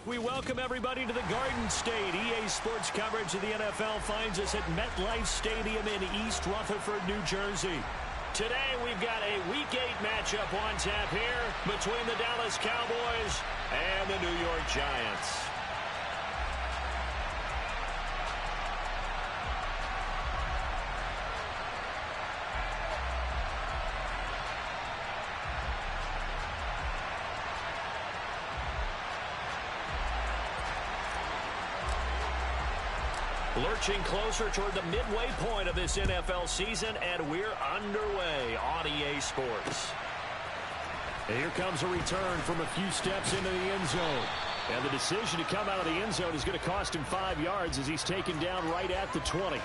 We welcome everybody to the Garden State. EA Sports coverage of the NFL finds us at MetLife Stadium in East Rutherford, New Jersey. Today we've got a Week 8 matchup on tap here between the Dallas Cowboys and the New York Giants. Lurching closer toward the midway point of this NFL season, and we're underway on EA Sports. And here comes a return from a few steps into the end zone. And the decision to come out of the end zone is going to cost him 5 yards as he's taken down right at the 20.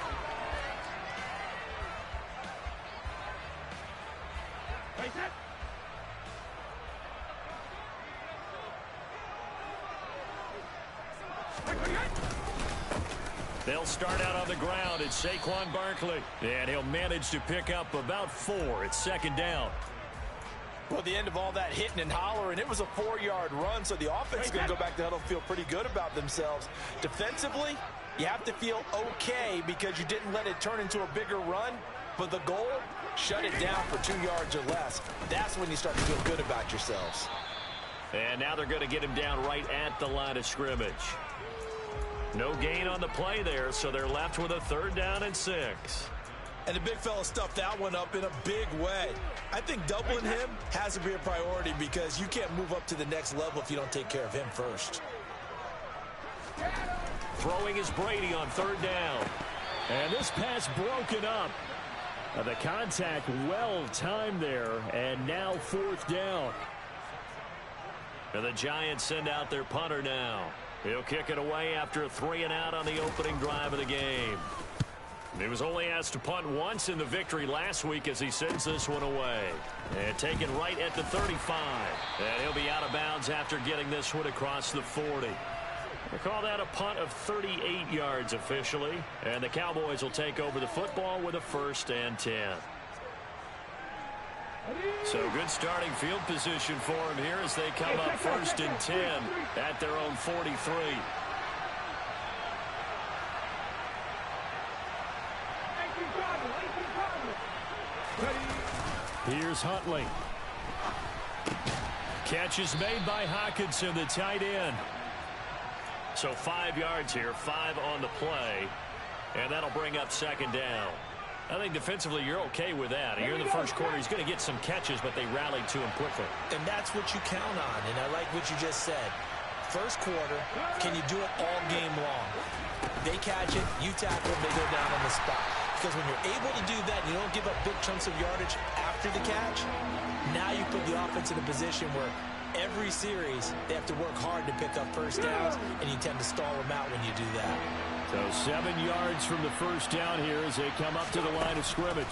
They'll start out on the ground. It's Saquon Barkley. And he'll manage to pick up about 4. It's second down. Well, the end of all that hitting and hollering, it was a 4-yard run, so the offense is going to go back to huddle, feel pretty good about themselves. Defensively, you have to feel okay because you didn't let it turn into a bigger run. But the goal, shut it down for 2 yards or less. That's when you start to feel good about yourselves. And now they're going to get him down right at the line of scrimmage. No gain on the play there, so they're left with a 3rd down and 6. And the big fella stuffed that one up in a big way. I think doubling him has to be a priority because you can't move up to the next level if you don't take care of him first. Throwing is Brady on 3rd down. And this pass broken up. The contact well timed there, and now 4th down. And the Giants send out their punter now. He'll kick it away after a 3-and-out on the opening drive of the game. He was only asked to punt once in the victory last week as he sends this one away. And taken right at the 35. And he'll be out of bounds after getting this one across the 40. We'll call that a punt of 38 yards officially. And the Cowboys will take over the football with a 1st and 10. So good starting field position for him here as they come up 1st and 10 at their own 43. Here's Huntley. Catch is made by Hockenson, the tight end. So 5 yards here, 5 on the play, and that'll bring up 2nd down. I think defensively you're okay with that. Here in the first quarter, he's going to get some catches, but they rallied to him quickly. And that's what you count on, and I like what you just said. First quarter, can you do it all game long? They catch it, you tackle them, they go down on the spot. Because when you're able to do that, and you don't give up big chunks of yardage after the catch, now you put the offense in a position where every series they have to work hard to pick up 1st downs, and you tend to stall them out when you do that. So 7 yards from the 1st down here as they come up to the line of scrimmage.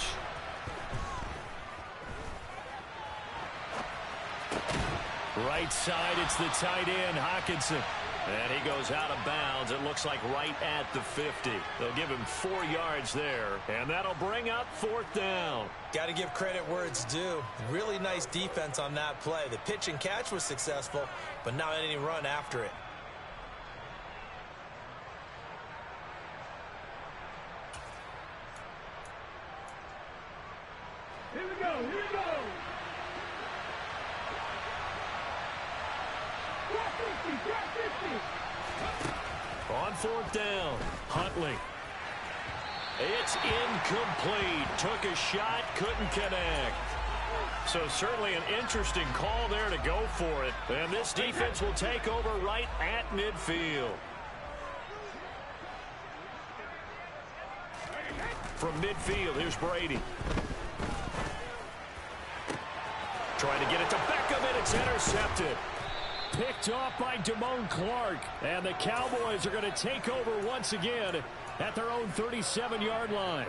Right side, it's the tight end, Hockenson. And he goes out of bounds. It looks like right at the 50. They'll give him 4 yards there, and that'll bring up 4th down. Got to give credit where it's due. Really nice defense on that play. The pitch and catch was successful, but not any run after it. Here we go, here we go. On 4th down, Huntley. It's incomplete. Took a shot, couldn't connect. So certainly an interesting call there to go for it. And this defense will take over right at midfield. From midfield, here's Brady. Trying to get it to Beckham, and it's intercepted. Picked off by Damone Clark. And the Cowboys are going to take over once again at their own 37-yard line.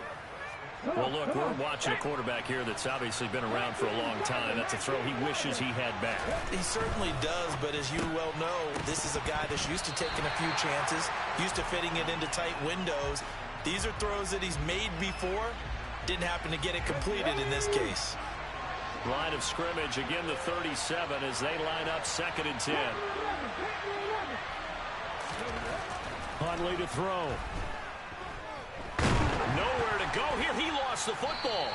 Well, look, we're watching a quarterback here that's obviously been around for a long time. That's a throw he wishes he had back. He certainly does, but as you well know, this is a guy that's used to taking a few chances, used to fitting it into tight windows. These are throws that he's made before. Didn't happen to get it completed in this case. Line of scrimmage, again the 37 as they line up 2nd and 10. Huntley to throw. Nowhere to go here. He lost the football.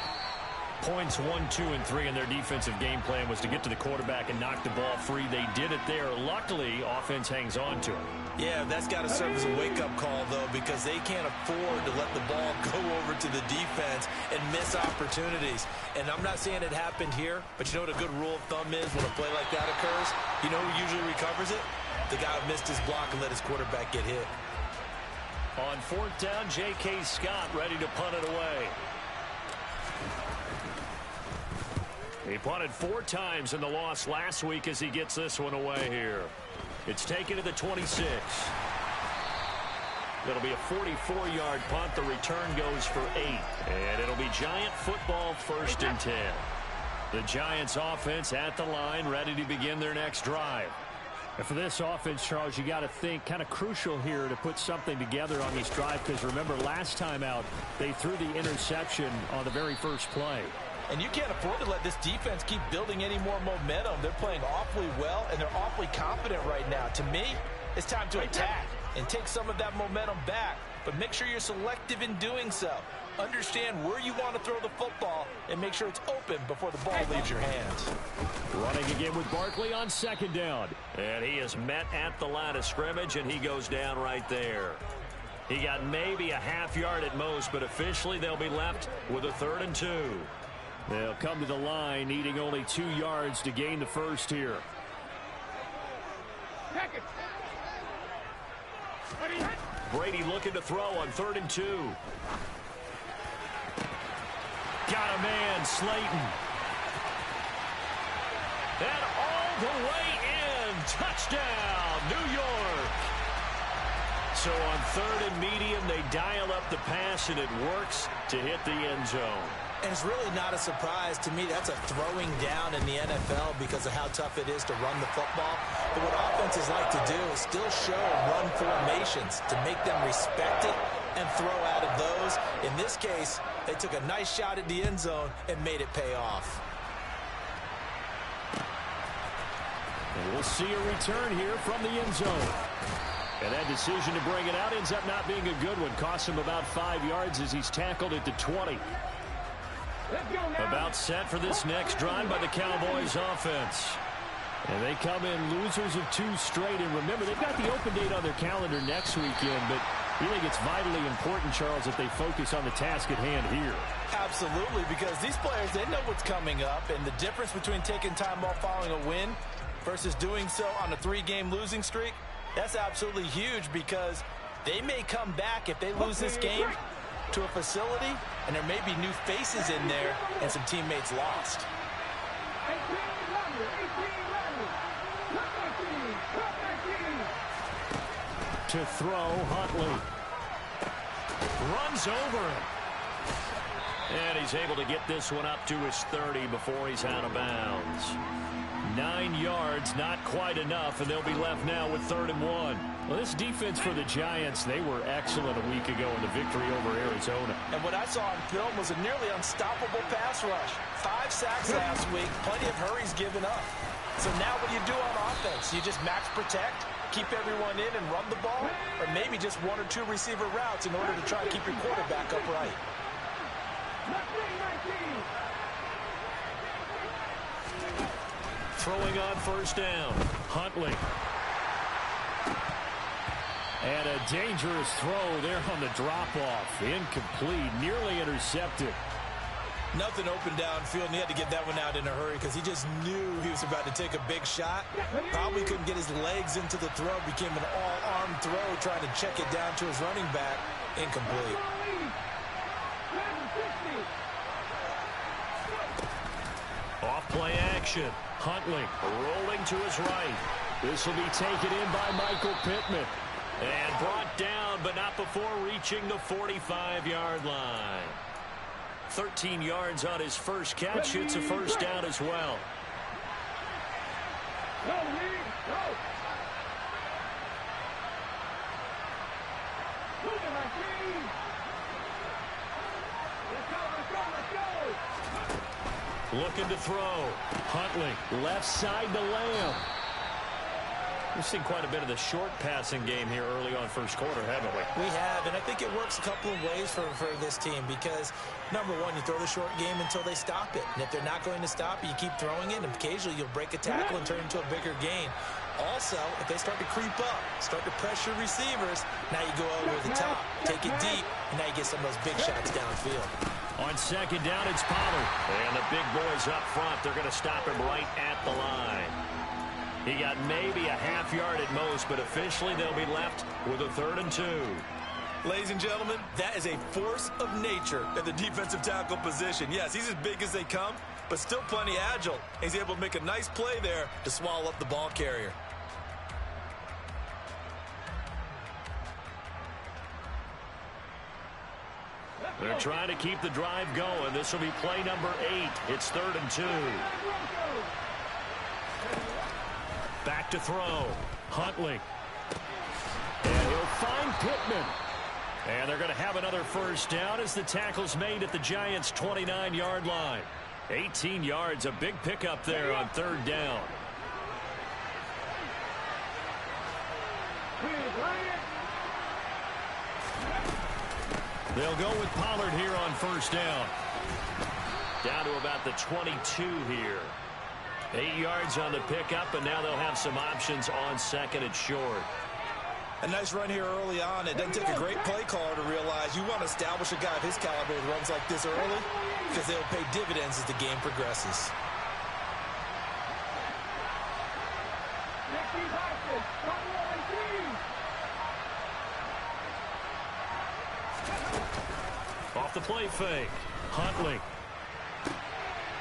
Points 1, 2, and 3 in their defensive game plan was to get to the quarterback and knock the ball free. They did it there. Luckily, offense hangs on to it. Yeah, that's got to serve as a wake-up call, though, because they can't afford to let the ball go over to the defense and miss opportunities. And I'm not saying it happened here, but you know what a good rule of thumb is when a play like that occurs? You know who usually recovers it? The guy who missed his block and let his quarterback get hit. On 4th down, J.K. Scott ready to punt it away. He punted 4 times in the loss last week as he gets this one away here. It's taken to the 26. It'll be a 44-yard punt. The return goes for 8. And it'll be Giant football 1st and 10. The Giants offense at the line, ready to begin their next drive. And for this offense, Charles, you got to think kind of crucial here to put something together on this drive, because remember last time out they threw the interception on the very first play. And you can't afford to let this defense keep building any more momentum. They're playing awfully well, and they're awfully confident right now. To me, it's time to attack and take some of that momentum back, but make sure you're selective in doing so. Understand where you want to throw the football and make sure it's open before the ball leaves your hands. Running again with Barkley on 2nd down. And he is met at the line of scrimmage, and he goes down right there. He got maybe a half yard at most, but officially they'll be left with a 3rd and 2. They'll come to the line needing only 2 yards to gain the first here. Brady looking to throw on 3rd and 2. Got a man, Slayton. And all the way in. Touchdown, New York. So on 3rd and medium, they dial up the pass, and it works to hit the end zone. And it's really not a surprise to me. That's a throwing down in the NFL because of how tough it is to run the football. But what offenses like to do is still show run formations to make them respect it and throw out of those. In this case, they took a nice shot at the end zone and made it pay off. And we'll see a return here from the end zone. And that decision to bring it out ends up not being a good one. Costs him about 5 yards as he's tackled at the 20. About set for this next drive by the Cowboys offense. And they come in losers of 2 straight. And remember, they've got the open date on their calendar next weekend, but you think it's vitally important, Charles, that they focus on the task at hand here. Absolutely, because these players, they know what's coming up, and the difference between taking time off following a win versus doing so on a 3-game losing streak, that's absolutely huge, because they may come back if they lose this game to a facility, and there may be new faces in there and some teammates lost. To throw, Huntley. Runs over him. And he's able to get this one up to his 30 before he's out of bounds. 9 yards, not quite enough, and they'll be left now with 3rd and 1. Well, this defense for the Giants, they were excellent a week ago in the victory over Arizona. And what I saw on film was a nearly unstoppable pass rush. 5 sacks last week, plenty of hurries given up. So now what do you do on offense? You just max protect, keep everyone in and run the ball, or maybe just 1 or 2 receiver routes in order to try to keep your quarterback upright. Throwing on 1st down, Huntley. And a dangerous throw there on the drop-off. Incomplete, nearly intercepted. Nothing open downfield, and he had to get that one out in a hurry because he just knew he was about to take a big shot. Probably couldn't get his legs into the throw. Became an all-arm throw, trying to check it down to his running back. Incomplete. Off-play action. Huntley rolling to his right. This will be taken in by Michael Pittman. And brought down, but not before reaching the 45-yard line. 13 yards on his first catch. It's a 1st down as well. Looking to throw. Huntley, left side to Lamb. We've seen quite a bit of the short passing game here early on first quarter, haven't we? We have, and I think it works a couple of ways for this team because, number one, you throw the short game until they stop it. And if they're not going to stop it, you keep throwing it, and occasionally you'll break a tackle and turn it into a bigger gain. Also, if they start to creep up, start to pressure receivers, now you go over the top, take it deep, and now you get some of those big shots downfield. On second down, it's Pollard. And the big boys up front, they're going to stop him right at the line. He got maybe a half yard at most, but officially they'll be left with a 3rd and 2. Ladies and gentlemen, that is a force of nature at the defensive tackle position. Yes, he's as big as they come, but still plenty agile. He's able to make a nice play there to swallow up the ball carrier. They're trying to keep the drive going. This will be play number 8. It's 3rd and 2. Back to throw. Huntley. And he'll find Pittman. And they're going to have another first down as the tackle's made at the Giants' 29-yard line. 18 yards, a big pickup there on 3rd down. They'll go with Pollard here on first down. Down to about the 22 here. 8 yards on the pickup, and now they'll have some options on second and short. A nice run here early on. It doesn't take a great play caller to realize you want to establish a guy of his caliber with runs like this early because they'll pay dividends as the game progresses. Off the play fake. Huntley.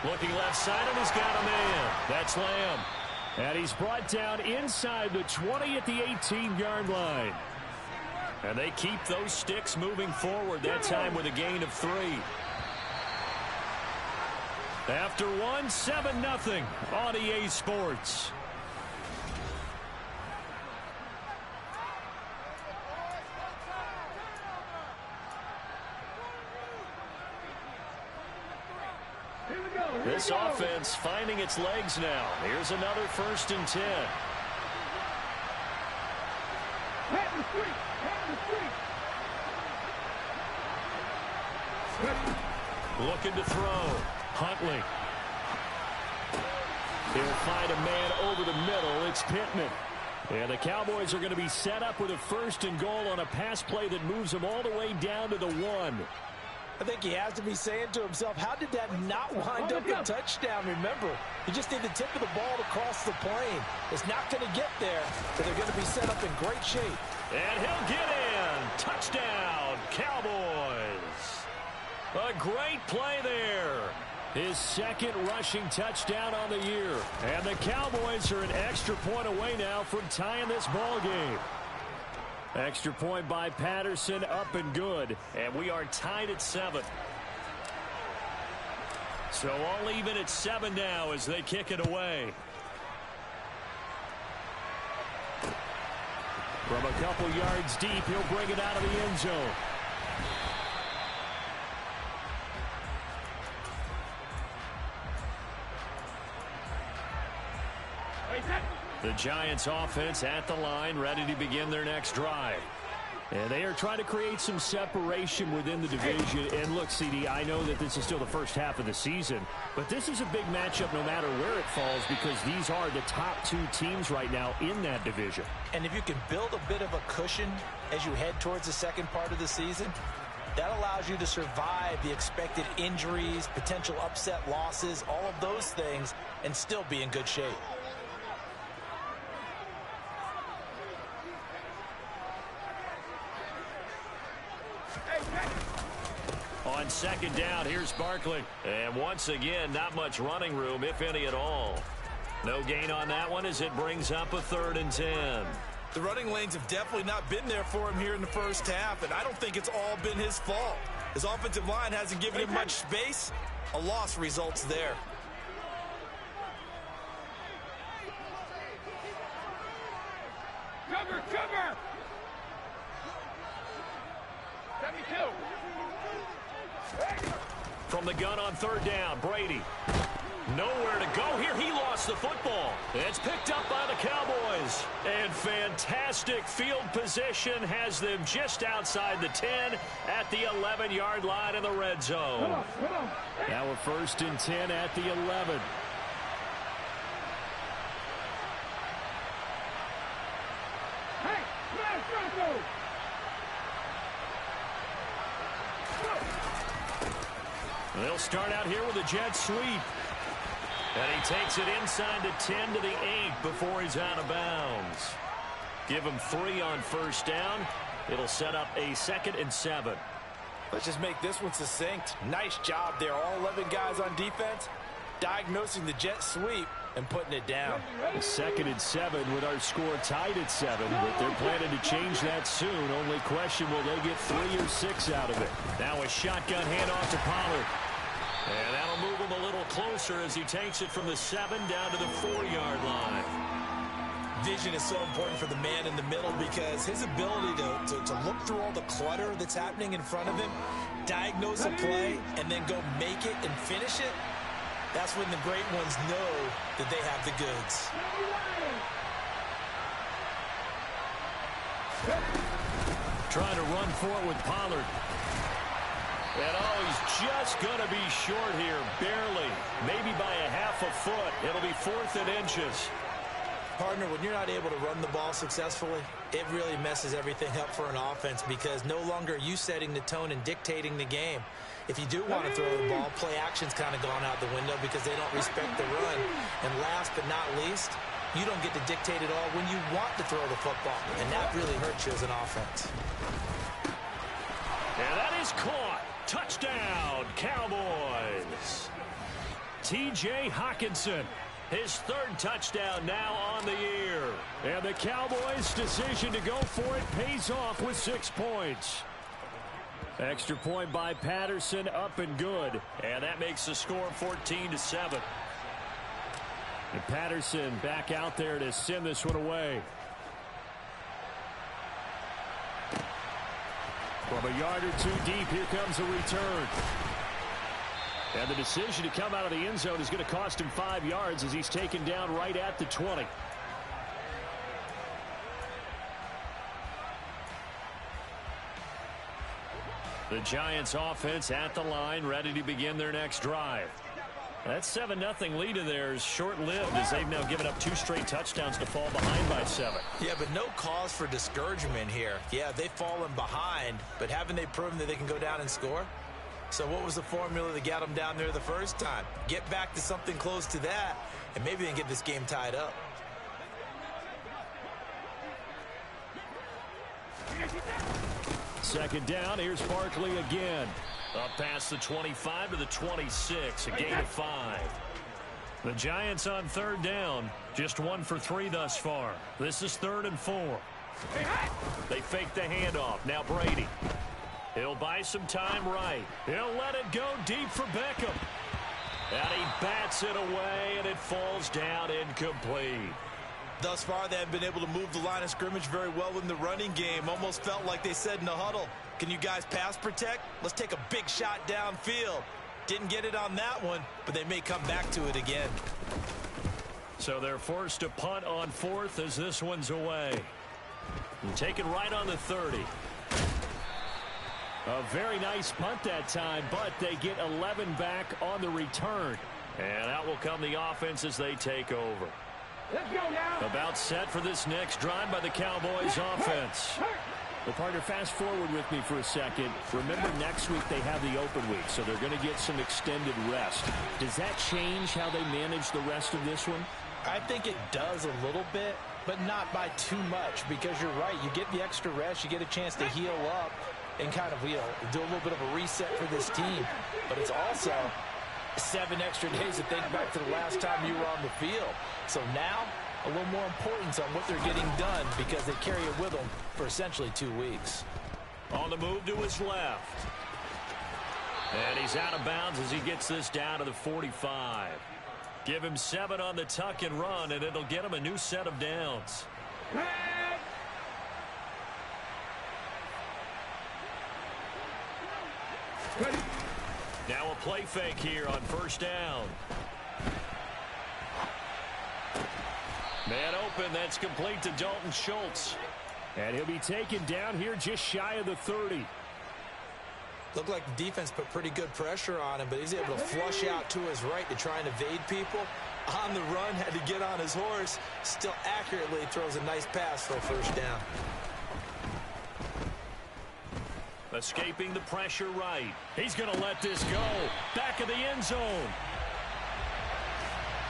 Looking left side, and he's got a man. That's Lamb. And he's brought down inside the 20 at the 18-yard line. And they keep those sticks moving forward, that time with a gain of 3. After one, 7-0 on EA Sports. This offense finding its legs now. Here's another 1st and 10. Looking to throw. Huntley. He'll find a man over the middle. It's Pittman. And the Cowboys are going to be set up with a 1st and goal on a pass play that moves them all the way down to the 1. I think he has to be saying to himself, how did that not wind up a touchdown? Remember, he just need the tip of the ball to cross the plane. It's not going to get there, but they're going to be set up in great shape. And he'll get in. Touchdown, Cowboys. A great play there. His 2nd rushing touchdown on the year. And the Cowboys are an extra point away now from tying this ball game. Extra point by Patterson, up and good. And we are tied at 7. So all even at 7 now as they kick it away. From a couple yards deep, he'll bring it out of the end zone. The Giants offense at the line, ready to begin their next drive. And they are trying to create some separation within the division. And look, CD, I know that this is still the first half of the season, but this is a big matchup no matter where it falls because these are the top 2 teams right now in that division. And if you can build a bit of a cushion as you head towards the second part of the season, that allows you to survive the expected injuries, potential upset losses, all of those things, and still be in good shape. On second down, here's Barkley. And once again, not much running room, if any at all. No gain on that one as it brings up a 3rd and 10. The running lanes have definitely not been there for him here in the first half, and I don't think it's all been his fault. His offensive line hasn't given him much space. A loss results there. Cover! 72! From the gun on 3rd down, Brady. Nowhere to go here. He lost the football. It's picked up by the Cowboys. And fantastic field position has them just outside the 10 at the 11-yard line in the red zone. Now we're 1st and 10 at the 11. They'll start out here with a jet sweep. And he takes it inside the 10 to the 8 before he's out of bounds. Give him 3 on 1st down. It'll set up a 2nd and 7. Let's just make this one succinct. Nice job there. All 11 guys on defense diagnosing the jet sweep and putting it down. 2nd and 7 with our score tied at 7, but they're planning to change that soon. Only question, will they get 3 or 6 out of it? Now a shotgun handoff to Pollard. And that'll move him a little closer as he takes it from the 7 down to the 4-yard line. Vision is so important for the man in the middle because his ability to look through all the clutter that's happening in front of him, diagnose a play, and then go make it and finish it, that's when the great ones know that they have the goods. Trying to run for it with Pollard. And he's just going to be short here, barely. Maybe by a half a foot. It'll be 4th and inches. Partner, when you're not able to run the ball successfully, it really messes everything up for an offense because no longer are you setting the tone and dictating the game. If you do want to throw the ball, play action's kind of gone out the window because they don't respect the run. And last but not least, you don't get to dictate it all when you want to throw the football. And that really hurts you as an offense. And that is caught. Touchdown, Cowboys. T.J. Hockenson, his 3rd touchdown now on the year. And the Cowboys' decision to go for it pays off with 6 points. Extra point by Patterson, up and good. And that makes the score 14-7. And Patterson back out there to send this one away. From a yard or 2 deep, here comes a return. And the decision to come out of the end zone is going to cost him 5 yards as he's taken down right at the 20. The Giants offense at the line, ready to begin their next drive. That 7-0 lead of theirs short-lived as they've now given up 2 straight touchdowns to fall behind by 7. Yeah, but no cause for discouragement here. Yeah, they've fallen behind, but haven't they proven that they can go down and score? So what was the formula that got them down there the first time? Get back to something close to that, and maybe they can get this game tied up. Second down, here's Barkley again. Up past the 25 to the 26, a gain of 5. The Giants on 3rd down, just 1 for 3 thus far. This is 3rd and 4. They fake the handoff. Now Brady. He'll buy some time right. He'll let it go deep for Beckham. And he bats it away, and it falls down incomplete. Thus far, they have been able to move the line of scrimmage very well in the running game. Almost felt like they said in the huddle, can you guys pass protect? Let's take a big shot downfield. Didn't get it on that one, but they may come back to it again. So they're forced to punt on 4th as this one's away. And taken right on the 30. A very nice punt that time, but they get 11 back on the return. And out will come the offense as they take over. Let's go now. About set for this next drive by the Cowboys offense. Well, partner, fast forward with me for a second. Remember, next week they have the open week, so they're going to get some extended rest. Does that change how they manage the rest of this one? I think it does a little bit, but not by too much, because you're right. You get the extra rest, you get a chance to heal up and kind of, do a little bit of a reset for this team. But it's also 7 extra days to think back to the last time you were on the field. So now, a little more importance on what they're getting done because they carry it with them for essentially 2 weeks. On the move to his left. And he's out of bounds as he gets this down to the 45. Give him 7 on the tuck and run, and it'll get him a new set of downs. Now a play fake here on 1st down. Man open, that's complete to Dalton Schultz. And he'll be taken down here just shy of the 30. Looked like the defense put pretty good pressure on him, but he's able to flush out to his right to try and evade people. On the run, had to get on his horse. Still accurately throws a nice pass for a first down. Escaping the pressure right. He's going to let this go. Back of the end zone.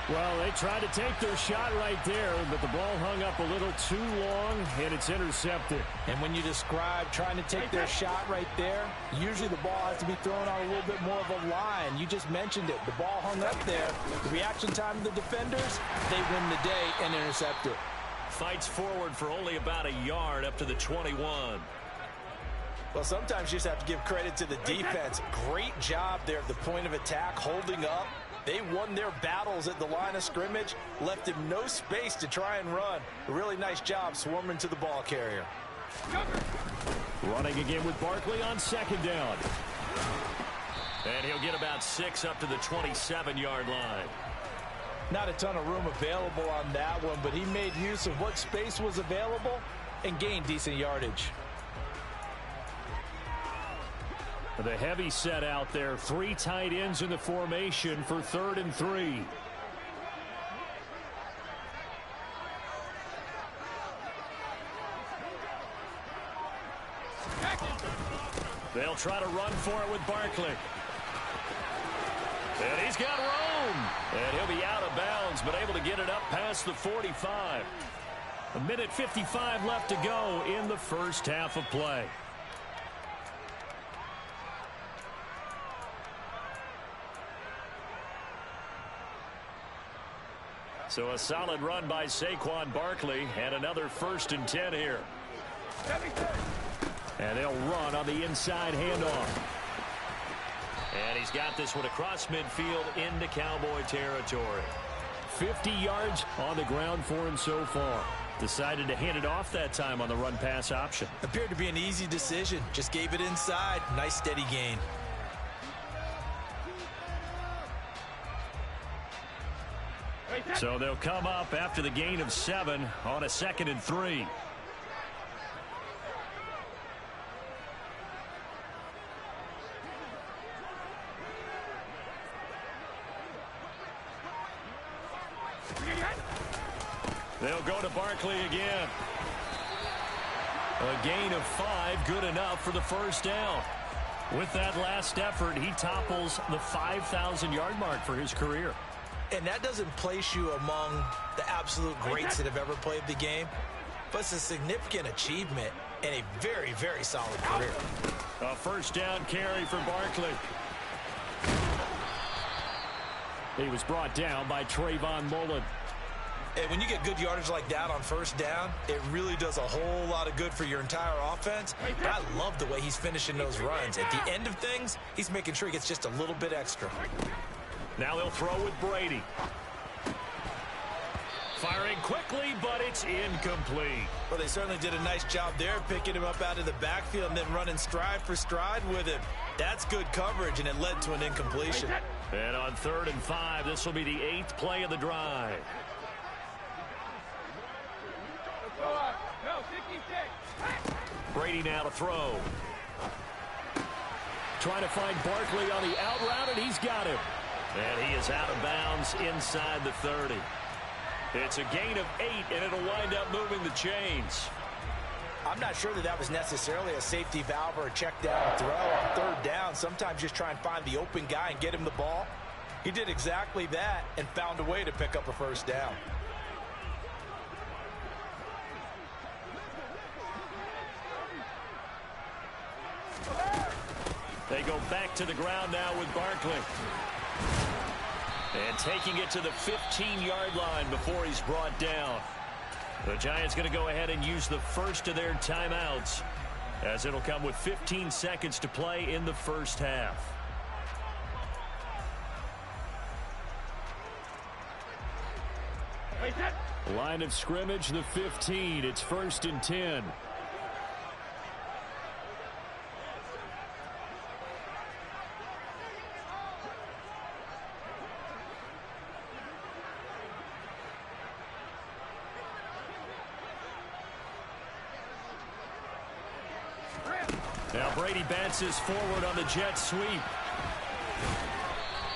Well, they tried to take their shot right there, but the ball hung up a little too long, and it's intercepted. And when you describe trying to take their shot right there, usually the ball has to be thrown on a little bit more of a line. You just mentioned it. The ball hung up there. The reaction time of the defenders, they win the day and intercept it. Fights forward for only about a yard up to the 21. Well, sometimes you just have to give credit to the defense. Great job there at the point of attack, holding up. They won their battles at the line of scrimmage, left him no space to try and run. A really nice job swarming to the ball carrier. Running again with Barkley on second down. And he'll get about 6 up to the 27-yard line. Not a ton of room available on that one, but he made use of what space was available and gained decent yardage. The heavy set out there. 3 tight ends in the formation for 3rd and 3. They'll try to run for it with Barkley. And he's got room. And he'll be out of bounds, but able to get it up past the 45. 1:55 left to go in the first half of play. So a solid run by Saquon Barkley and another 1st and 10 here. And they'll run on the inside handoff. And he's got this one across midfield into Cowboy territory. 50 yards on the ground for him so far. Decided to hand it off that time on the run-pass option. Appeared to be an easy decision. Just gave it inside. Nice steady gain. So they'll come up after the gain of 7 on a 2nd and 3. They'll go to Barkley again. A gain of 5, good enough for the first down. With that last effort, he topples the 5,000-yard mark for his career. And that doesn't place you among the absolute greats that have ever played the game, but it's a significant achievement and a very, very solid career. A first down carry for Barkley. He was brought down by Trayvon Mullen. And when you get good yardage like that on first down, it really does a whole lot of good for your entire offense. But I love the way he's finishing those runs. At the end of things, he's making sure he gets just a little bit extra. Now they'll throw with Brady. Firing quickly, but it's incomplete. Well, they certainly did a nice job there, picking him up out of the backfield and then running stride for stride with him. That's good coverage, and it led to an incompletion. And on 3rd and 5, this will be the 8th play of the drive. Brady now to throw. Trying to find Barkley on the out route, and he's got him. And he is out of bounds inside the 30. It's a gain of 8, and it'll wind up moving the chains. I'm not sure that was necessarily a safety valve or a check down throw on 3rd down. Sometimes just try and find the open guy and get him the ball. He did exactly that and found a way to pick up a first down. They go back to the ground now with Barkley. And taking it to the 15-yard line before he's brought down. The Giants going to go ahead and use the first of their timeouts, as it'll come with 15 seconds to play in the first half. Line of scrimmage, the 15. It's 1st and 10. Now Brady bounces forward on the jet sweep.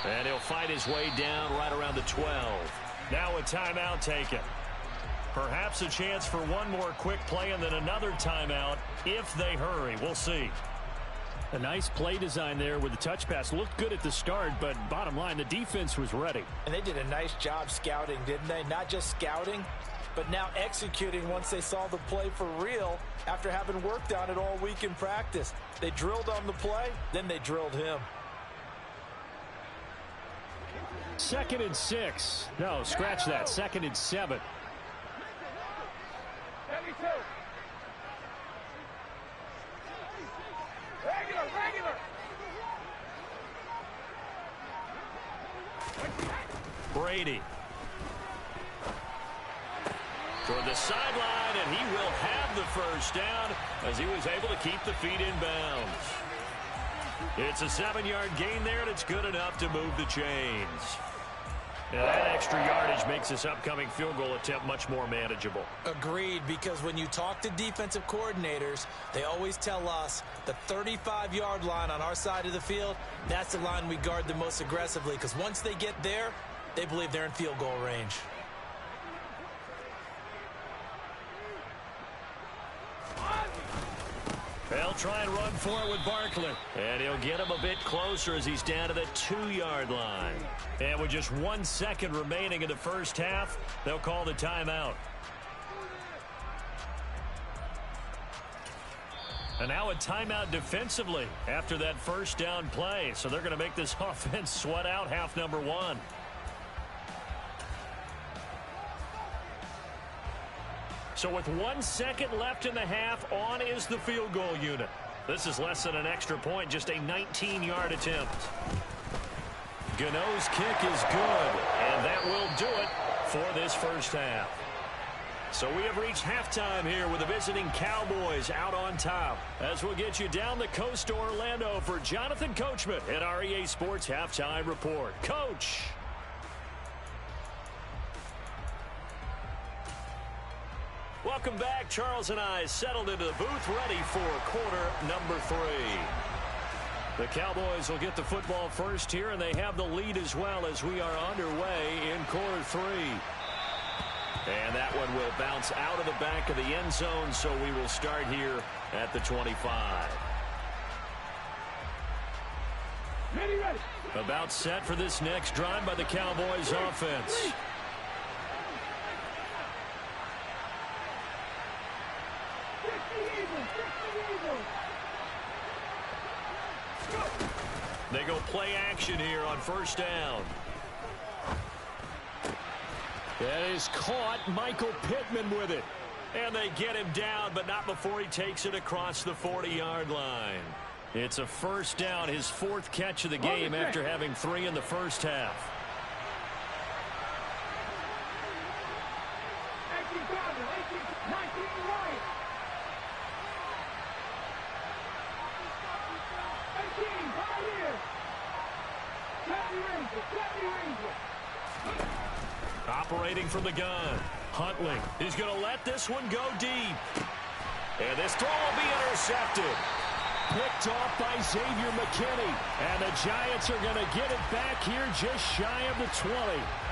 And he'll fight his way down right around the 12. Now a timeout taken. Perhaps a chance for one more quick play and then another timeout if they hurry. We'll see. A nice play design there with the touch pass. Looked good at the start, but bottom line, the defense was ready. And they did a nice job scouting, didn't they? Not just scouting, but now executing once they saw the play for real after having worked on it all week in practice. They drilled on the play, then they drilled him. 2nd and 6. No, scratch that. 2nd and 7. Brady. Toward the sideline, and he will have the first down as he was able to keep the feet in bounds. It's a 7-yard gain there, and it's good enough to move the chains. And that extra yardage makes this upcoming field goal attempt much more manageable. Agreed, because when you talk to defensive coordinators, they always tell us the 35-yard line on our side of the field, that's the line we guard the most aggressively, because once they get there, they believe they're in field goal range. They'll try and run for it with Barkley. And he'll get him a bit closer as he's down to the 2-yard line. And with just 1 second remaining in the first half, they'll call the timeout. And now a timeout defensively after that first down play. So they're going to make this offense sweat out half number 1. So with 1 second left in the half, on is the field goal unit. This is less than an extra point, just a 19-yard attempt. Gano's kick is good, and that will do it for this first half. So we have reached halftime here with the visiting Cowboys out on top. As we'll get you down the coast to Orlando for Jonathan Coachman at our EA Sports Halftime Report. Coach! Welcome back. Charles and I settled into the booth, ready for quarter number 3. The Cowboys will get the football first here, and they have the lead as well as we are underway in quarter 3. And that one will bounce out of the back of the end zone, so we will start here at the 25. Ready. About set for this next drive by the Cowboys offense. They go play action here on first down. That is caught. Michael Pittman with it. And they get him down, but not before he takes it across the 40-yard line. It's a first down, his 4th catch of the game after having 3 in the first half. Operating from the gun. Huntley. He's going to let this one go deep. And this throw will be intercepted. Picked off by Xavier McKinney. And the Giants are going to get it back here just shy of the 20.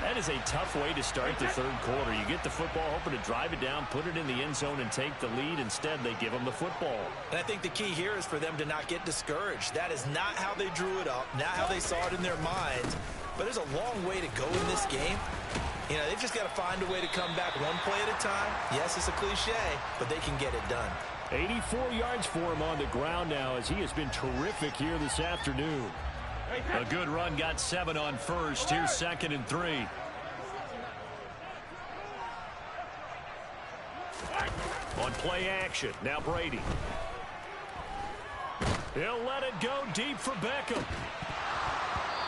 That is a tough way to start the third quarter. You get the football, hoping to drive it down, put it in the end zone, and take the lead. Instead, they give them the football. And I think the key here is for them to not get discouraged. That is not how they drew it up, not how they saw it in their minds. But there's a long way to go in this game. You know, they've just got to find a way to come back one play at a time. Yes, it's a cliche, but they can get it done. 84 yards for him on the ground now as he has been terrific here this afternoon. A good run, got 7 on first. Here's 2nd and 3. On play action, now Brady. He'll let it go deep for Beckham.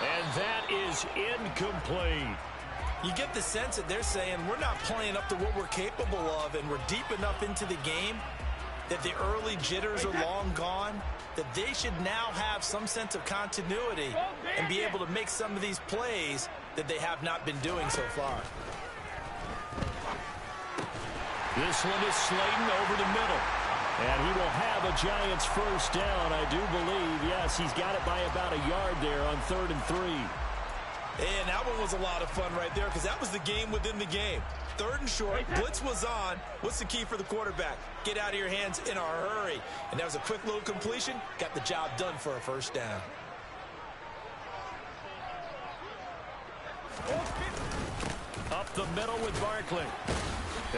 And that is incomplete. You get the sense that they're saying we're not playing up to what we're capable of, and we're deep enough into the game that the early jitters are long gone, that they should now have some sense of continuity and be able to make some of these plays that they have not been doing so far. This one is Slayton over the middle. And he will have a Giants first down, I do believe. Yes, he's got it by about a yard there on 3rd and 3. And that one was a lot of fun right there because that was the game within the game. 3rd and short, blitz was on. What's the key for the quarterback? Get out of your hands in a hurry. And that was a quick little completion. Got the job done for a first down. Up the middle with Barkley.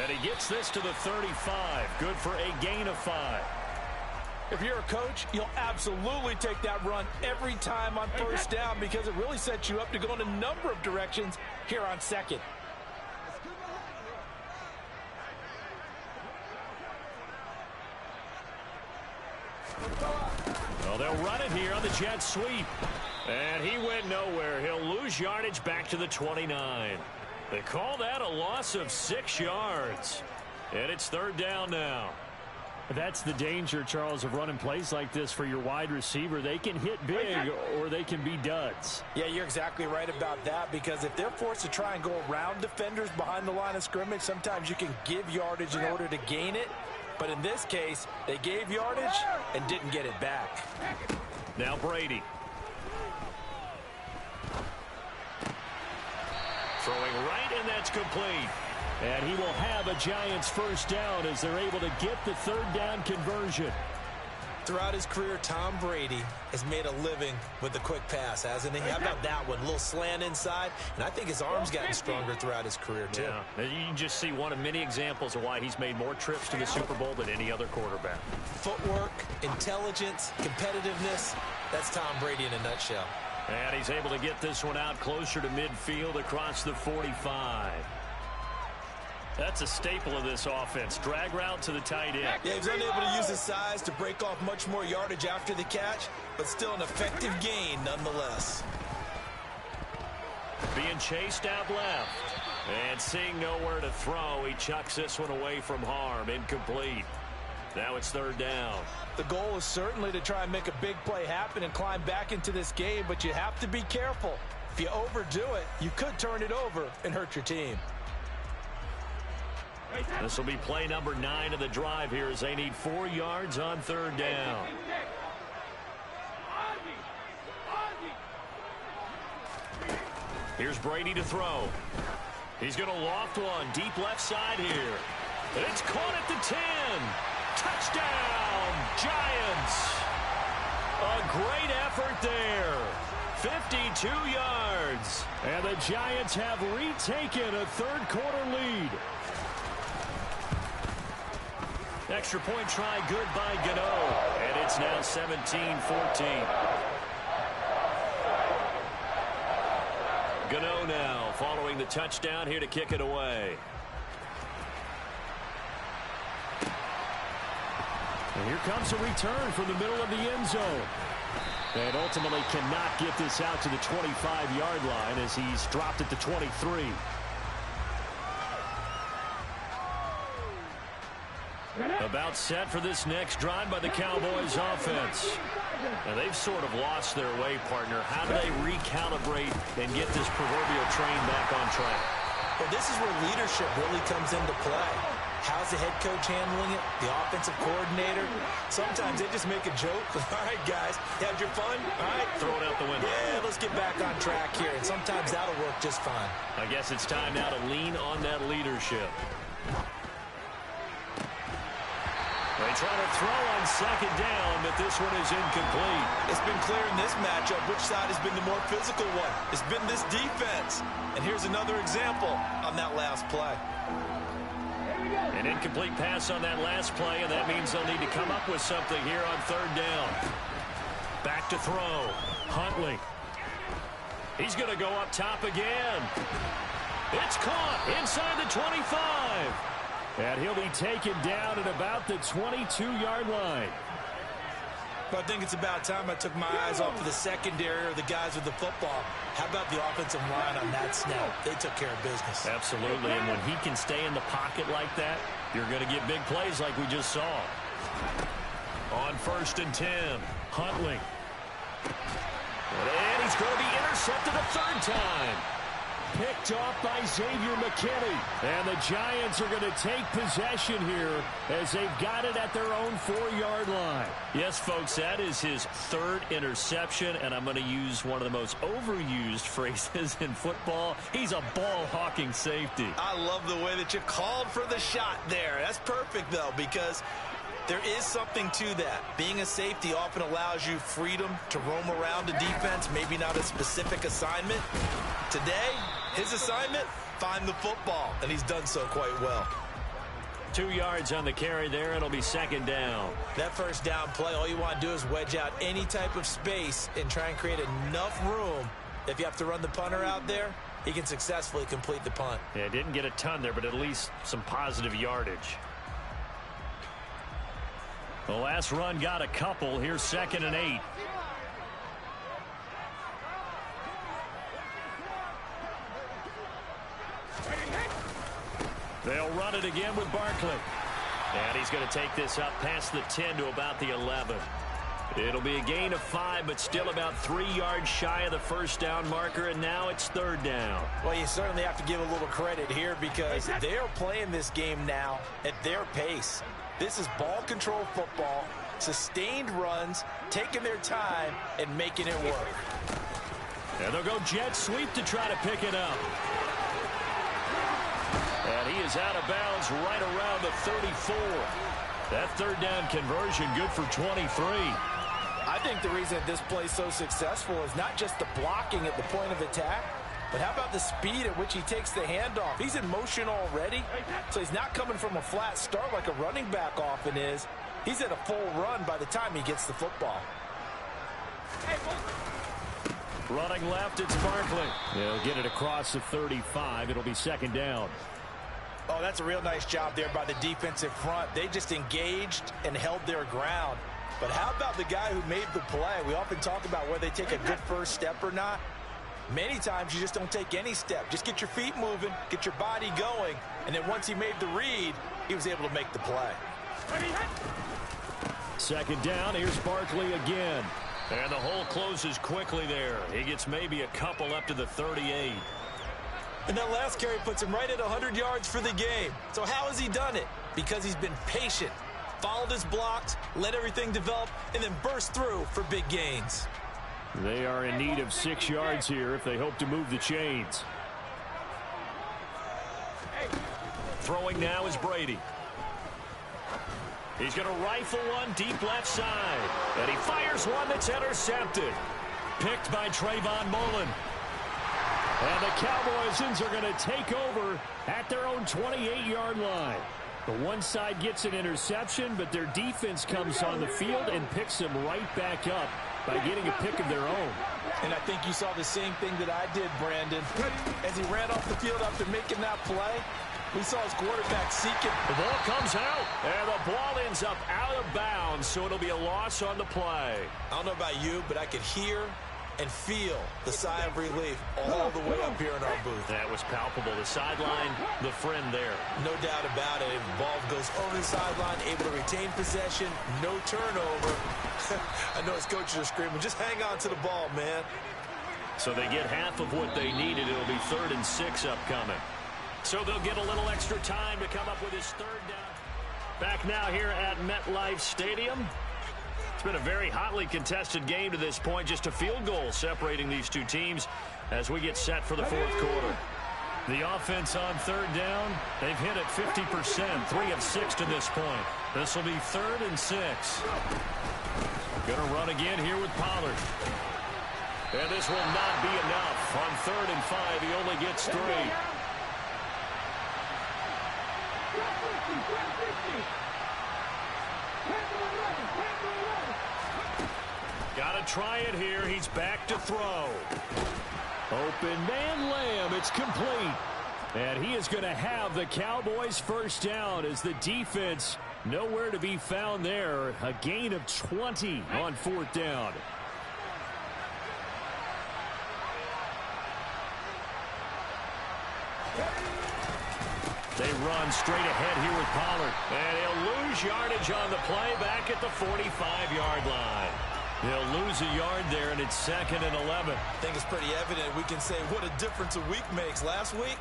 And he gets this to the 35. Good for a gain of 5. If you're a coach, you'll absolutely take that run every time on first down because it really sets you up to go in a number of directions here on 2nd. Well, they'll run it here on the jet sweep. And he went nowhere. He'll lose yardage back to the 29. They call that a loss of 6 yards. And it's 3rd down now. That's the danger, Charles, of running plays like this for your wide receiver. They can hit big or they can be duds. Yeah, you're exactly right about that because if they're forced to try and go around defenders behind the line of scrimmage, sometimes you can give yardage in order to gain it. But in this case, they gave yardage and didn't get it back. Now Brady. Throwing right, and that's complete. And he will have a Giants first down as they're able to get the 3rd down conversion. Throughout his career, Tom Brady has made a living with the quick pass, hasn't he? How about that one? A little slant inside, and I think his arm's gotten stronger throughout his career, too. Yeah, you can just see one of many examples of why he's made more trips to the Super Bowl than any other quarterback. Footwork, intelligence, competitiveness, that's Tom Brady in a nutshell. And he's able to get this one out closer to midfield across the 45. That's a staple of this offense. Drag route to the tight end. Yeah, he was unable to use his size to break off much more yardage after the catch, but still an effective gain nonetheless. Being chased out left. And seeing nowhere to throw, he chucks this one away from harm. Incomplete. Now it's 3rd down. The goal is certainly to try and make a big play happen and climb back into this game, but you have to be careful. If you overdo it, you could turn it over and hurt your team. This will be play number 9 of the drive here as they need 4 yards on 3rd down. Here's Brady to throw. He's going to loft one deep left side here. And it's caught at the 10. Touchdown, Giants. A great effort there. 52 yards. And the Giants have retaken a 3rd quarter lead. Extra point try good by Gano. And it's now 17-14. Gano now following the touchdown here to kick it away. And here comes a return from the middle of the end zone. And ultimately cannot get this out to the 25-yard line as he's dropped at the 23. About set for this next drive by the Cowboys offense. And they've sort of lost their way, partner. How do they recalibrate and get this proverbial train back on track? Well, this is where leadership really comes into play. How's the head coach handling it? The offensive coordinator? Sometimes they just make a joke. All right, guys, had your fun? All right. Throw it out the window. Yeah, let's get back on track here. And sometimes that'll work just fine. I guess it's time now to lean on that leadership. They try to throw on 2nd down, but this one is incomplete. It's been clear in this matchup which side has been the more physical one. It's been this defense. And here's another example on that last play. An incomplete pass on that last play, and that means they'll need to come up with something here on 3rd down. Back to throw. Huntley. He's going to go up top again. It's caught inside the 25. And he'll be taken down at about the 22-yard line. But I think it's about time I took my eyes off of the secondary or the guys with the football. How about the offensive line on that snap? They took care of business. Absolutely, and when he can stay in the pocket like that, you're going to get big plays like we just saw. On 1st and 10, Huntley. And he's going to be intercepted a 3rd time. picked off by Xavier McKinney. And the Giants are going to take possession here as they've got it at their own 4-yard line. Yes, folks, that is his third interception, and I'm going to use one of the most overused phrases in football. He's a ball-hawking safety. I love the way that you called for the shot there. That's perfect, though, because there is something to that. Being a safety often allows you freedom to roam around a defense, maybe not a specific assignment. Today, his assignment, find the football, and he's done so quite well. 2 yards on the carry there. It'll be second down. That first down play, all you want to do is wedge out any type of space and try and create enough room. If you have to run the punter out there, he can successfully complete the punt. Yeah, didn't get a ton there, but at least some positive yardage. The last run got a couple. Here's 2nd and 8. They'll run it again with Barkley. And he's going to take this up past the 10 to about the 11. It'll be a gain of 5, but still about 3 yards shy of the first down marker, and now it's 3rd down. Well, you certainly have to give a little credit here because they're playing this game now at their pace. This is ball control football, sustained runs, taking their time, and making it work. And they'll go jet sweep to try to pick it up. And he is out of bounds right around the 34. That 3rd down conversion good for 23. I think the reason this play is so successful is not just the blocking at the point of attack, but how about the speed at which he takes the handoff? He's in motion already, so he's not coming from a flat start like a running back often is. He's at a full run by the time he gets the football. Running left, it's Barkley. They'll get it across the 35. It'll be 2nd down. Oh, that's a real nice job there by the defensive front. They just engaged and held their ground. But how about the guy who made the play? We often talk about whether they take a good first step or not. Many times you just don't take any step. Just get your feet moving, get your body going, and then once he made the read, he was able to make the play. 2nd down, here's Barkley again. And the hole closes quickly there. He gets maybe a couple up to the 38. And that last carry puts him right at 100 yards for the game. So how has he done it? Because he's been patient, followed his blocks, let everything develop, and then burst through for big gains. They are in need of 6 yards here if they hope to move the chains. Throwing now is Brady. He's going to rifle one deep left side. And he fires one that's intercepted. Picked by Trayvon Mullen. And the Cowboys are going to take over at their own 28-yard line. The one side gets an interception, but their defense comes on the field and picks them right back up by getting a pick of their own. And I think you saw the same thing that I did, Brandon. As he ran off the field after making that play, we saw his quarterback seeking. The ball comes out, and the ball ends up out of bounds, so it'll be a loss on the play. I don't know about you, but I could hear and feel the sigh of relief all the way up here in our booth. That was palpable. The sideline, the friend there. No doubt about it. The ball goes over the sideline, able to retain possession, no turnover. I know his coaches are screaming, just hang on to the ball, man. So they get half of what they needed. It'll be 3rd and 6 upcoming. So they'll get a little extra time to come up with his 3rd down. Back now here at MetLife Stadium. It's been a very hotly contested game to this point. Just a field goal separating these two teams as we get set for the 4th quarter. The offense on 3rd down, they've hit it 50%, 3 of 6 to this point. This will be 3rd and 6. Going to run again here with Pollard. And this will not be enough. On 3rd and 5, he only gets 3. Got to try it here. He's back to throw. Open man Lamb. It's complete. And he is going to have the Cowboys' first down as the defense nowhere to be found there. A gain of 20 on 4th down. They run straight ahead here with Pollard. And he'll lose yardage on the play back at the 45-yard line. He'll lose a yard there, and it's 2nd and 11. I think it's pretty evident. We can say what a difference a week makes. Last week,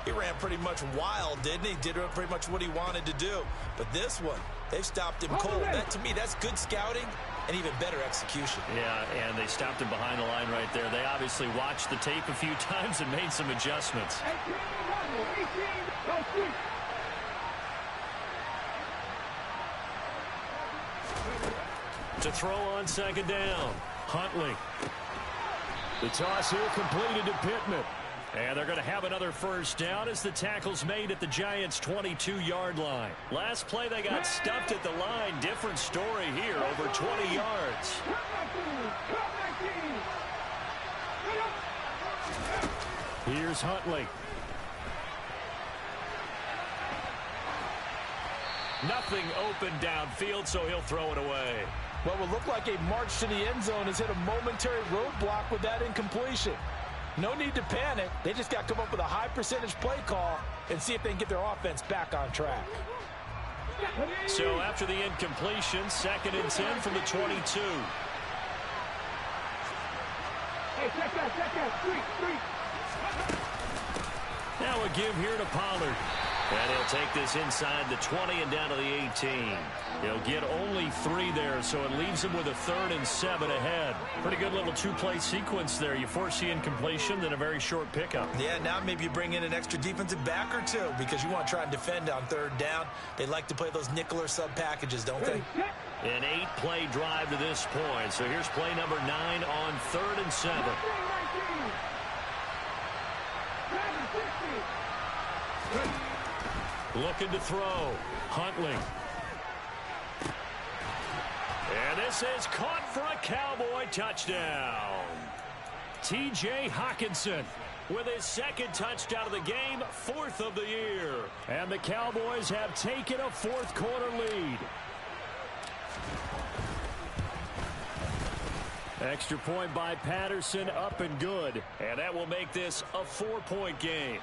he ran pretty much wild, didn't he? Did pretty much what he wanted to do. But this one, they've stopped him cold. That, to me, that's good scouting and even better execution. Yeah, and they stopped him behind the line right there. They obviously watched the tape a few times and made some adjustments. To throw on 2nd down, Huntley. The toss here completed to Pittman. And they're going to have another 1st down as the tackle's made at the Giants' 22-yard line. Last play, they got stuffed at the line. Different story here, over 20 yards. Here's Huntley. Nothing open downfield, so he'll throw it away. What will look like a march to the end zone has hit a momentary roadblock with that incompletion. No need to panic. They just got to come up with a high percentage play call and see if they can get their offense back on track. So after the incompletion, 2nd and 10 from the 22. Hey, check that, street. Now a give here to Pollard. And he'll take this inside the 20 and down to the 18. He'll get only 3 there, so it leaves him with a 3rd and 7 ahead. Pretty good little 2-play sequence there. You force the incompletion, then a very short pickup. Yeah, now maybe you bring in an extra defensive back or two because you want to try and defend on 3rd down. They like to play those nickel or sub packages, don't they? An 8-play drive to this point. So here's play number 9 on 3rd and 7. Looking to throw. Huntley. And this is caught for a Cowboy touchdown. T.J. Hockenson with his 2nd touchdown of the game, 4th of the year. And the Cowboys have taken a 4th quarter lead. Extra point by Patterson, up and good. And that will make this a 4-point game.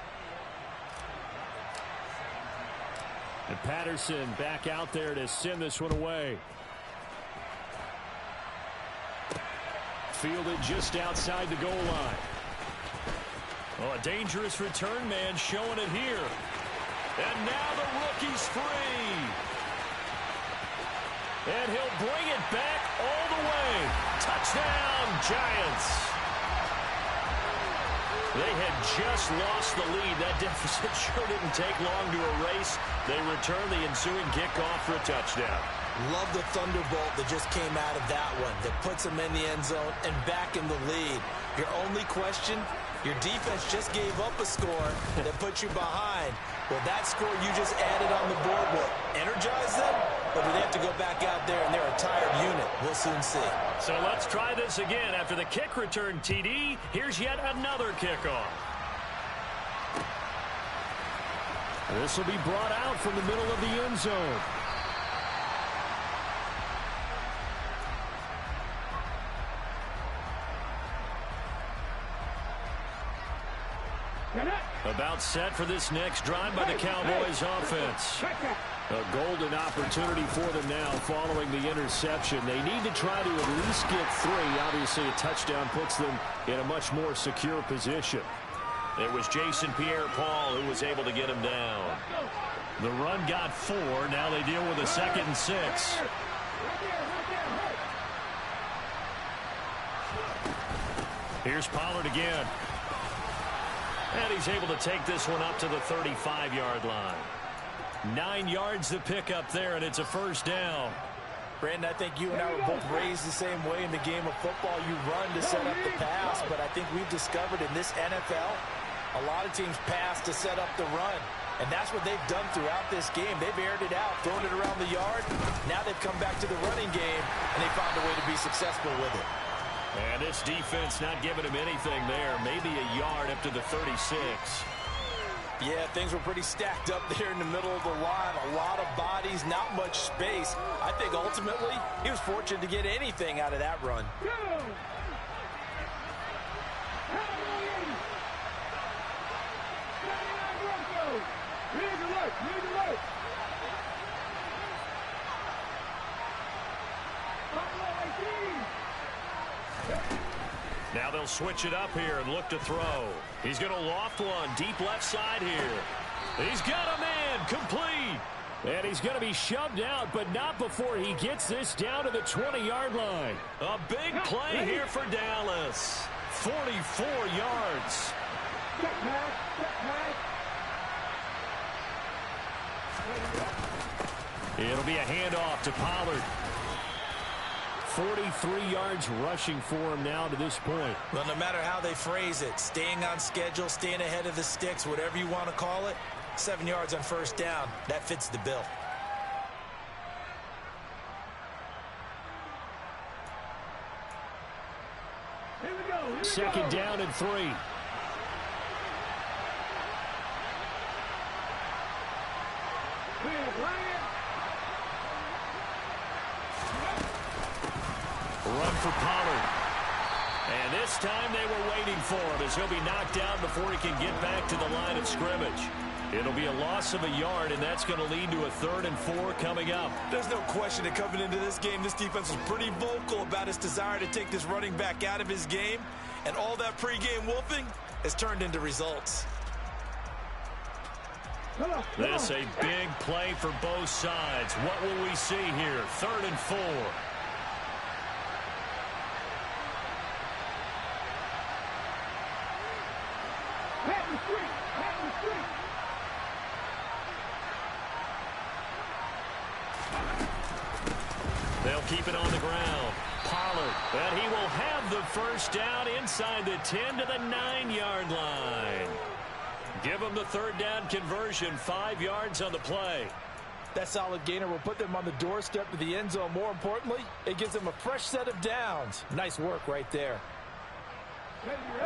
And Patterson back out there to send this one away. Fielded just outside the goal line. Oh, a dangerous return man showing it here. And now the rookie's free. And he'll bring it back all the way. Touchdown, Giants. They had just lost the lead. That deficit sure didn't take long to erase. They return the ensuing kickoff for a touchdown. Love the thunderbolt that just came out of that one. That puts them in the end zone and back in the lead. Your only question, your defense just gave up a score that put you behind. Well, that score you just added on the board will energize them, or do they have to go back out there and they're a tired unit? We'll soon see. So let's try this again. After the kick return TD, here's yet another kickoff. This will be brought out from the middle of the end zone. About set for this next drive by the Cowboys offense. A golden opportunity for them now following the interception. They need to try to at least get 3. Obviously, a touchdown puts them in a much more secure position. It was Jason Pierre-Paul who was able to get him down. The run got 4. Now they deal with a 2nd and 6. Here's Pollard again. And he's able to take this one up to the 35-yard line. 9 yards to pick up there, and it's a 1st down. Brandon, I think you and I were both raised the same way in the game of football. You run to set up the pass, but I think we've discovered in this NFL, a lot of teams pass to set up the run. And that's what they've done throughout this game. They've aired it out, thrown it around the yard. Now they've come back to the running game, and they found a way to be successful with it. And this defense not giving him anything there. Maybe a yard up to the 36. Yeah, things were pretty stacked up there in the middle of the line. A lot of bodies, not much space. I think ultimately he was fortunate to get anything out of that run. Now they'll switch it up here and look to throw. He's going to loft one deep left side here. He's got a man complete. And he's going to be shoved out, but not before he gets this down to the 20-yard line. A big play here for Dallas. 44 yards. It'll be a handoff to Pollard. 43 yards rushing for him now to this point. Well, no matter how they phrase it, staying on schedule, staying ahead of the sticks, whatever you want to call it, 7 yards on first down, that fits the bill. Second down and 3. Run for Pollard. And this time they were waiting for him as he'll be knocked down before he can get back to the line of scrimmage. It'll be a loss of a yard, and that's going to lead to a 3rd and 4 coming up. There's no question that coming into this game, this defense was pretty vocal about its desire to take this running back out of his game, and all that pregame wolfing has turned into results. This a big play for both sides. What will we see here? 3rd and 4. They'll keep it on the ground. Pollard, and he will have the first down inside the 10 to the 9-yard line. Give them the 3rd down conversion, 5 yards on the play. That solid gainer will put them on the doorstep to the end zone. More importantly, it gives them a fresh set of downs. Nice work right there.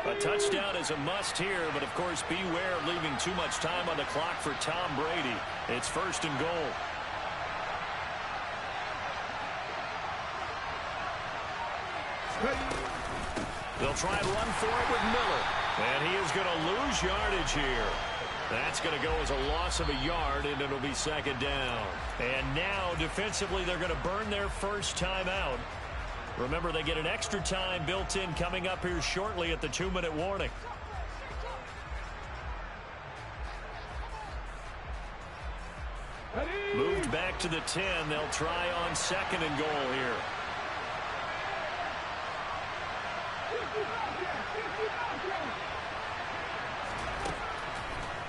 A touchdown is a must here, but of course beware of leaving too much time on the clock for Tom Brady. It's 1st and goal. They'll try and run for it with Miller. And he is going to lose yardage here. That's going to go as a loss of a yard, and it'll be 2nd down. And now, defensively, they're going to burn their first time out. Remember, they get an extra time built in coming up here shortly at the 2-minute warning. Moved back to the 10. They'll try on 2nd and goal here.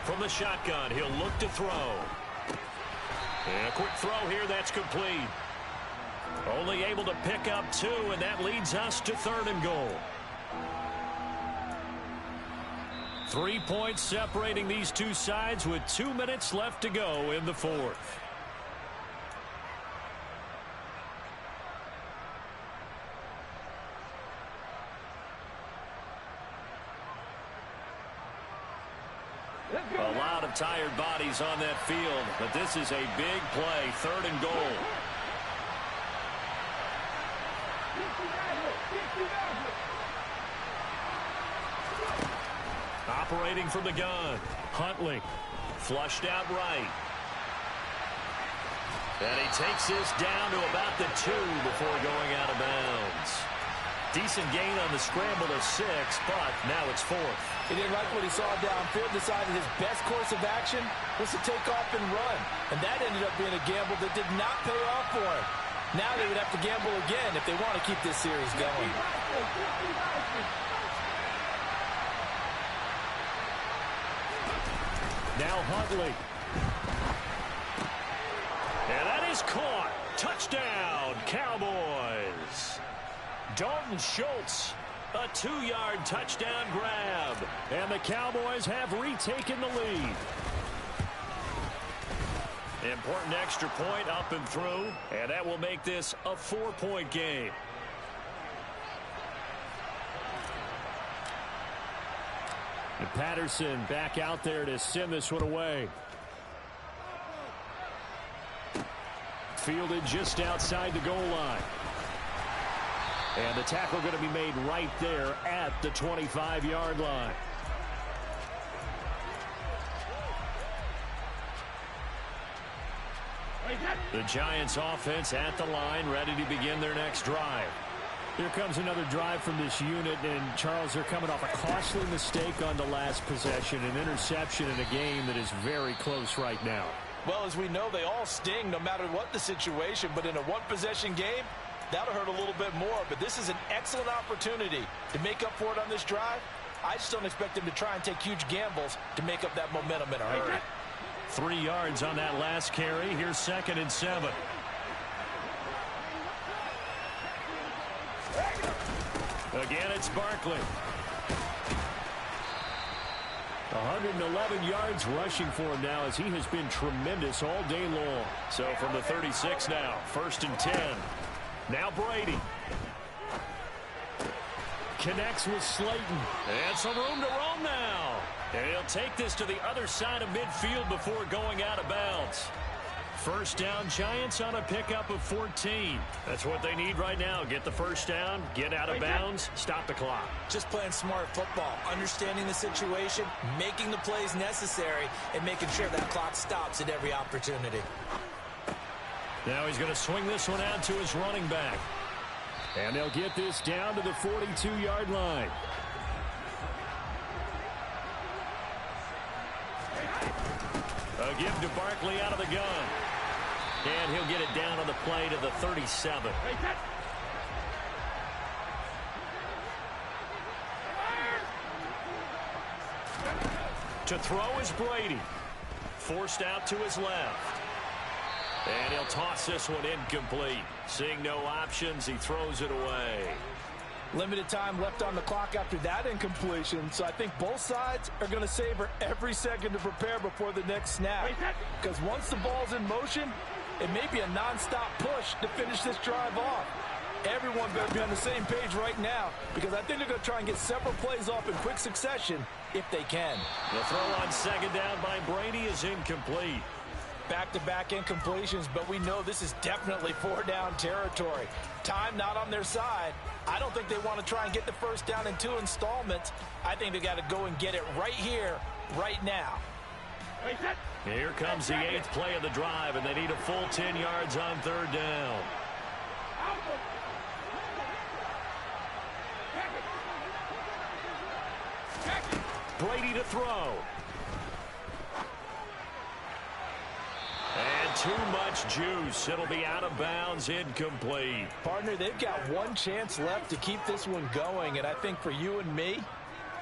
From the shotgun, he'll look to throw. And a quick throw here, that's complete. Only able to pick up 2, and that leads us to 3rd and goal. 3 points separating these two sides with 2 minutes left to go in the 4th. A lot of tired bodies on that field, but this is a big play, 3rd and goal. Operating from the gun, Huntley, flushed out right. And he takes this down to about the 2 before going out of bounds. Decent gain on the scramble to 6, but now it's 4th. He didn't like what he saw downfield, decided his best course of action was to take off and run. And that ended up being a gamble that did not pay off for him. Now they would have to gamble again if they want to keep this series going. Now Huntley. And that is caught. Touchdown, Cowboys. Dalton Schultz, a 2-yard touchdown grab. And the Cowboys have retaken the lead. Important extra point up and through, and that will make this a 4-point game. And Patterson back out there to send this one away. Fielded just outside the goal line. And the tackle going to be made right there at the 25-yard line. The Giants offense at the line, ready to begin their next drive. Here comes another drive from this unit, and Charles, they're coming off a costly mistake on the last possession, an interception in a game that is very close right now. Well, as we know, they all sting no matter what the situation, but in a one-possession game, that'll hurt a little bit more. But this is an excellent opportunity to make up for it on this drive. I just don't expect them to try and take huge gambles to make up that momentum in a hurry. 3 yards on that last carry. Here's 2nd and 7. Again, it's Barkley. 111 yards rushing for him now, as he has been tremendous all day long. So from the 36 now, 1st and 10. Now Brady. Connects with Slayton. And some room to roam now. And he'll take this to the other side of midfield before going out of bounds. 1st down, Giants on a pickup of 14. That's what they need right now. Get the 1st down, get out of bounds, stop the clock. Just playing smart football, understanding the situation, making the plays necessary, and making sure that clock stops at every opportunity. Now he's going to swing this one out to his running back. And they'll get this down to the 42-yard line. A give to Barkley out of the gun. And he'll get it down on the play to the 37. To throw is Brady. Forced out to his left. And he'll toss this one incomplete. Seeing no options, he throws it away. Limited time left on the clock after that incompletion, so I think both sides are going to savor every second to prepare before the next snap. Because once the ball's in motion, it may be a non-stop push to finish this drive off. Everyone better be on the same page right now, because I think they're going to try and get several plays off in quick succession if they can. The throw on 2nd down by Brady is incomplete. Back-to-back incompletions, but we know this is definitely 4-down territory. Time not on their side. I don't think they want to try and get the 1st down in 2 installments. I think they got to go and get it right here, right now. Here comes the 8th play of the drive, and they need a full 10 yards on 3rd down. Brady to throw. And too much juice. It'll be out of bounds, incomplete. Partner, they've got one chance left to keep this one going, and I think for you and me,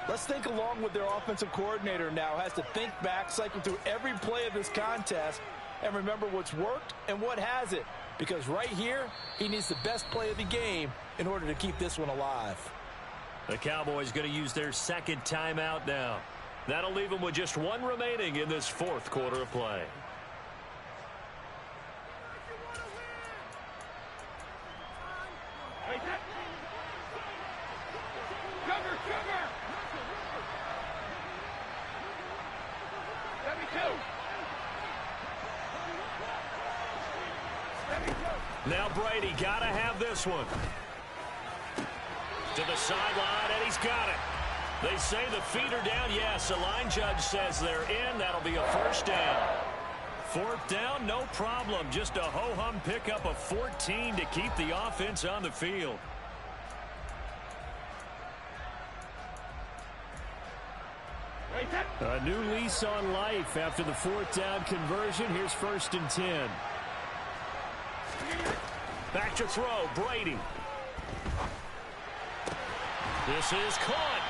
let's think along with their offensive coordinator now. Has to think back, cycle through every play of this contest, and remember what's worked and what hasn't. Because right here, he needs the best play of the game in order to keep this one alive. The Cowboys going to use their 2nd timeout now. That'll leave them with just 1 remaining in this 4th quarter of play. Now Brady got to have this one. To the sideline, and he's got it. They say the feet are down. Yes, the line judge says they're in. That'll be a 1st down. 4th down, no problem. Just a ho-hum pickup of 14 to keep the offense on the field. A new lease on life after the 4th down conversion. Here's 1st and 10. Back to throw, Brady. This is caught.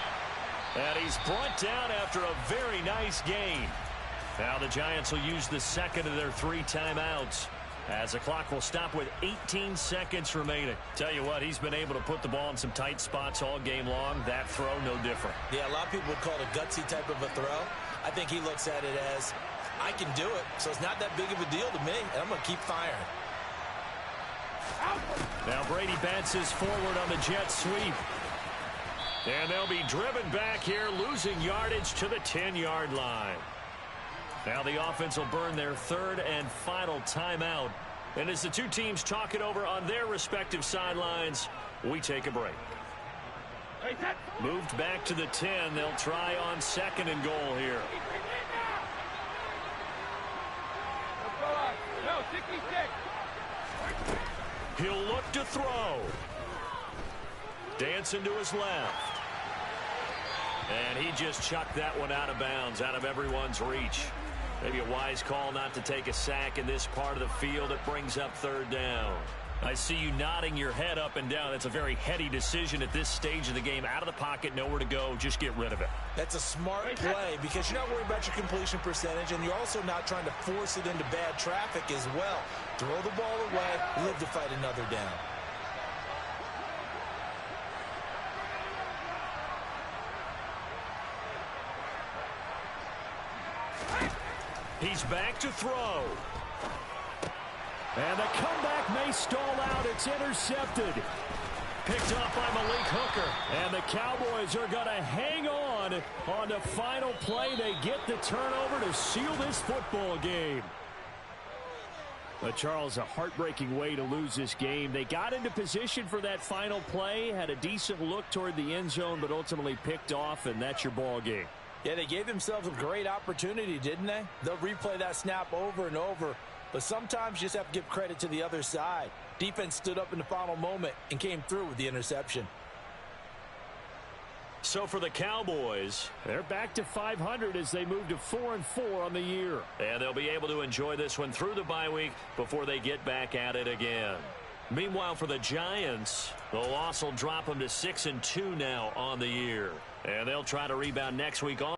And he's brought down after a very nice gain. Now the Giants will use the 2nd of their 3 timeouts, as the clock will stop with 18 seconds remaining. Tell you what, he's been able to put the ball in some tight spots all game long. That throw, no different. Yeah, a lot of people would call it a gutsy type of a throw. I think he looks at it as, I can do it, so it's not that big of a deal to me, and I'm going to keep firing. Now Brady bounces forward on the jet sweep. And they'll be driven back here, losing yardage to the 10-yard line. Now the offense will burn their 3rd and final timeout. And as the two teams talk it over on their respective sidelines, we take a break. Moved back to the 10. They'll try on 2nd and goal here. No, 66. He'll look to throw. Dancing to his left. And he just chucked that one out of bounds, out of everyone's reach. Maybe a wise call not to take a sack in this part of the field. It brings up third down. I see you nodding your head up and down. That's a very heady decision at this stage of the game. Out of the pocket, nowhere to go. Just get rid of it. That's a smart play because you're not worried about your completion percentage, and you're also not trying to force it into bad traffic as well. Throw the ball away, live to fight another down. He's back to throw. And the comeback may stall out. It's intercepted. Picked up by Malik Hooker. And the Cowboys are going to hang on the final play. They get the turnover to seal this football game. But Charles, a heartbreaking way to lose this game. They got into position for that final play, had a decent look toward the end zone, but ultimately picked off, and that's your ball game. Yeah, they gave themselves a great opportunity, didn't they? They'll replay that snap over and over, but sometimes you just have to give credit to the other side. Defense stood up in the final moment and came through with the interception. So for the Cowboys, they're back to 500 as they move to 4-4 on the year. And they'll be able to enjoy this one through the bye week before they get back at it again. Meanwhile, for the Giants, the loss will drop them to 6-2 now on the year. And they'll try to rebound next week on.